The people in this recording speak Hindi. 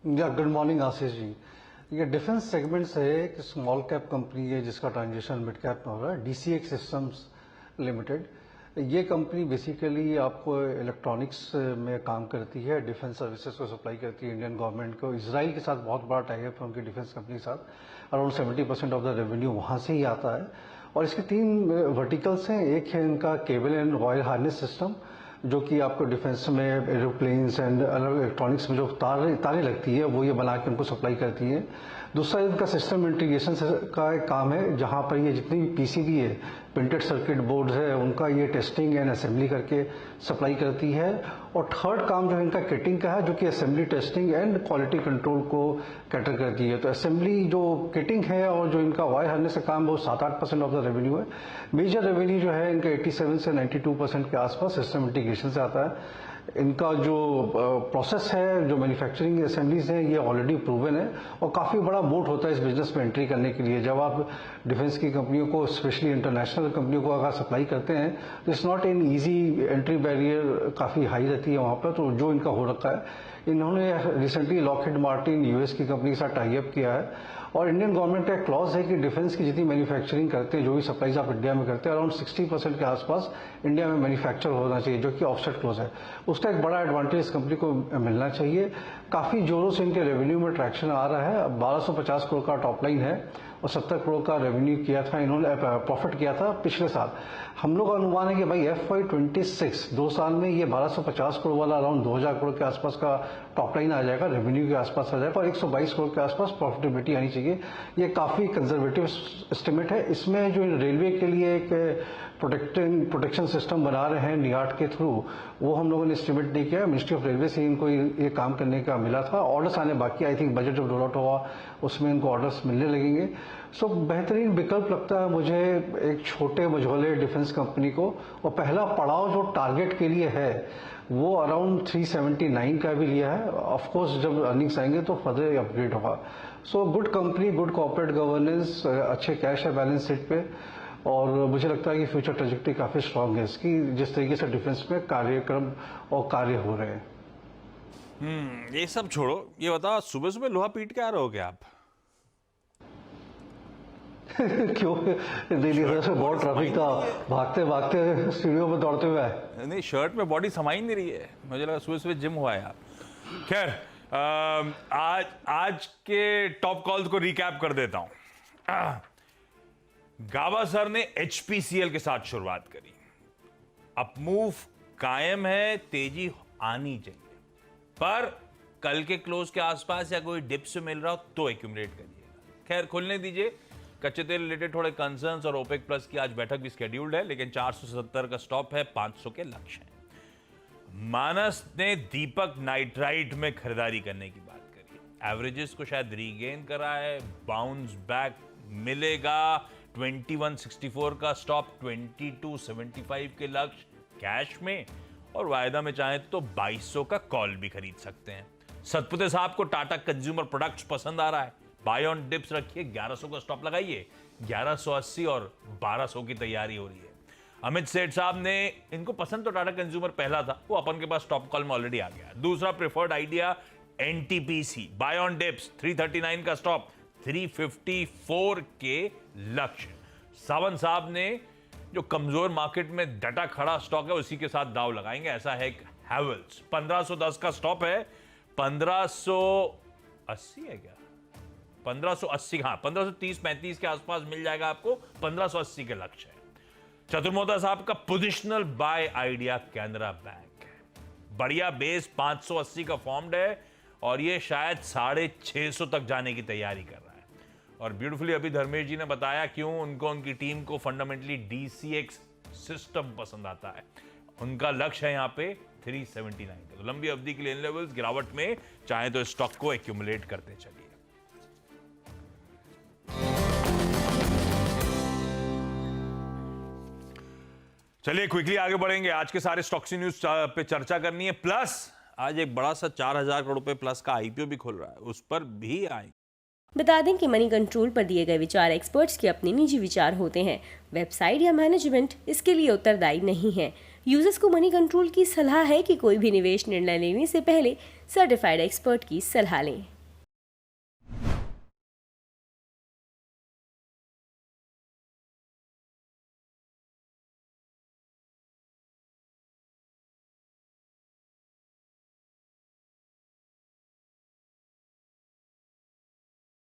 या गुड मॉर्निंग आशीष जी। ये डिफेंस सेगमेंट से एक स्मॉल कैप कंपनी है जिसका ट्रांजेक्शन मिड कैप में हो रहा है, DCX सिस्टम्स लिमिटेड। ये कंपनी बेसिकली आपको इलेक्ट्रॉनिक्स में काम करती है, डिफेंस सर्विसेज को सप्लाई करती है इंडियन गवर्नमेंट को। इसराइल के साथ बहुत बड़ा टाइप है उनकी डिफेंस कंपनी के साथ, अराउंड 70% ऑफ द रेवेन्यू वहाँ से ही आता है। और इसके 3 वर्टिकल्स हैं। एक है इनका cable and wire harness system, जो कि आपको डिफेंस में एरोप्लेन्स एंड अलग इलेक्ट्रॉनिक्स में जो तारें लगती है वो ये बना के उनको सप्लाई करती है। दूसरा इनका सिस्टम इंटीग्रेशन का एक काम है, जहां पर ये जितनी भी PCB है, प्रिंटेड सर्किट बोर्ड्स है, उनका ये टेस्टिंग एंड असेंबली करके सप्लाई करती है। और थर्ड काम जो है इनका किटिंग का है, जो कि assembly testing and quality control को कैटर करती है। तो असेंबली जो किटिंग है और जो इनका वायर हार्नेस का काम है वो 7-8% ऑफ द रेवेन्यू है। मेजर रेवेन्यू जो है इनका 87 से 92% के आसपास सिस्टम इंटीग्रेशन से आता है। इनका जो प्रोसेस है, जो मैन्युफैक्चरिंग असेंबलीज हैं, ये ऑलरेडी प्रूवन है और काफ़ी बड़ा मोट होता है इस बिजनेस में एंट्री करने के लिए। जब आप डिफेंस की कंपनियों को, स्पेशली इंटरनेशनल कंपनियों को अगर सप्लाई करते हैं तो it's not an easy, entry barrier काफ़ी हाई रहती है वहाँ पर। तो जो इनका हो रखा है, इन्होंने रिसेंटली लॉकहीड मार्टिन US की कंपनी के साथ टाई अप किया है और इंडियन गवर्नमेंट का एक क्लॉज है कि डिफेंस की जितनी मैन्युफैक्चरिंग करते हैं, जो भी सप्लाईज आप इंडिया में करते हैं, अराउंड 60% के आसपास इंडिया में मैन्युफैक्चर होना चाहिए, जो कि ऑफसेट क्लॉज है। उसका एक बड़ा एडवांटेज कंपनी को मिलना चाहिए। काफ़ी जोरों से इनके रेवेन्यू में ट्रैक्शन आ रहा है। 1250 करोड़ का टॉप लाइन है और 70 करोड़ का रेवेन्यू किया था इन्होंने, प्रॉफिट किया था पिछले साल। हम लोग का अनुमान है कि भाई FY26 2 साल में ये 1250 करोड़ वाला अराउंड 2000 करोड़ के आसपास का टॉप लाइन आ जाएगा, रेवेन्यू के आसपास आ जाएगा और 122 करोड़ के आसपास प्रॉफिटेबिलिटी आनी चाहिए। ये काफ़ी कंजर्वेटिव एस्टिमेट है। इसमें जो रेलवे के लिए एक प्रोटेक्शन सिस्टम बना रहे हैं नियाट के थ्रू, वो हम लोगों ने एस्टिमेट नहीं किया। मिनिस्ट्री ऑफ रेलवे से इनको ये काम करने का मिला था। ऑर्डर्स आने बाकी, आई थिंक बजट जब रोल आउट हुआ उसमें इनको ऑर्डर्स मिलने लगेंगे। सो बेहतरीन विकल्प लगता है मुझे एक छोटे मझोले डिफेंस कंपनी को। और पहला पड़ाव जो टारगेट के लिए है वो अराउंड 379 का भी लिया है। ऑफकोर्स जब अर्निंग्स आएंगे तो फर्दर अपग्रेड होगा। So good company, good corporate governance, अच्छे कैश है बैलेंस शीट पे और मुझे लगता है कि फ्यूचर ट्रेजेक्टरी काफ़ी स्ट्रांग है इसकी, जिस तरीके से डिफेंस में कार्यक्रम और कार्य हो रहे हैं। ये सब छोड़ो, ये बताओ सुबह सुबह लोहा पीट के आ रहे हो क्या आप? क्यों? दिल्ली से बहुत ट्रैफिक था, भागते भागते स्टूडियो में दौड़ते हुए आए। नहीं, शर्ट में बॉडी समा ही नहीं रही है, मुझे लगा सुबह सुबह जिम हुआ है आप। खैर, आज के टॉप कॉल्स को रिकैप कर देता हूं। गाबा सर ने HPCL के साथ शुरुआत करी। अपमूव कायम है, तेजी आनी चाहिए, पर कल के क्लोज के आसपास या कोई डिप से मिल रहा हो तो एक्यूमुलेट करिएगा। खैर, खुलने दीजिए। कच्चे तेल रिलेटेड थोड़े कंसर्न्स और OPEC प्लस की आज बैठक भी स्केड्यूल्ड है, लेकिन 470 का स्टॉप है, 500 के लक्ष्य है। मानस ने दीपक नाइट्राइट में खरीदारी करने की बात करी। एवरेजेस को शायद रीगेन करा है, बाउंस बैक मिलेगा। 2164 का स्टॉप, 2275 के लक्ष्य कैश में, और वायदा में चाहे तो 2200 का कॉल भी खरीद सकते हैं। सतपुते साहब को टाटा कंज्यूमर प्रोडक्ट्स पसंद आ रहा है, बाय ऑन डिप्स रखिए, 1100 का स्टॉप लगाइए। 1180 और 1200 की तैयारी हो रही है। अमित सेठ साहब ने, इनको पसंद तो टाटा कंज्यूमर पहला था, वो अपन के पास स्टॉप कॉल में ऑलरेडी आ गया। दूसरा preferred idea NTPC, buy on dips, 339 का स्टॉप, 354 के लक्ष्य। सावंत साहब ने, जो कमजोर मार्केट में डटा खड़ा स्टॉक है उसी के साथ दाव लगाएंगे, ऐसा है हैवेल्स। 1510 का स्टॉप है, 1580 है क्या? 1580, हाँ, 1530-35 के आसपास मिल जाएगा आपको। 1580 के लक्ष्य है। चतुर्मोदा साहब का positional buy idea Canara bank है। बढ़िया बेस 580 का फॉर्म्ड है और ये शायद 650 तक जाने की तैयारी कर रहा है। और ब्यूटीफुली अभी धर्मेश जी ने बताया क्यों उनको, उनकी टीम को फंडामेंटली DCX सिस्टम पसंद आता है। उनका लक्ष्य है यहाँ पे 379 का। तो लंबी अवधि के लिए इन लेवल्स गिरावट में चाहे तो स्टॉक को एक्यूमुलेट करते चलिए। चलिए क्विकली आगे बढ़ेंगे। आज के सारे स्टॉक्स न्यूज पे चर्चा करनी है, प्लस आज एक बड़ा सा 4000 करोड़ रुपए प्लस का IPO भी खुल रहा है, उस पर भी आएंगे। बता दें कि मनी कंट्रोल पर दिए गए विचार एक्सपर्ट्स के अपने निजी विचार होते हैं। वेबसाइट या मैनेजमेंट इसके लिए उत्तरदायी नहीं है। यूजर्स को मनी कंट्रोल की सलाह है कि कोई भी निवेश निर्णय लेने से पहले सर्टिफाइड एक्सपर्ट की सलाह लें।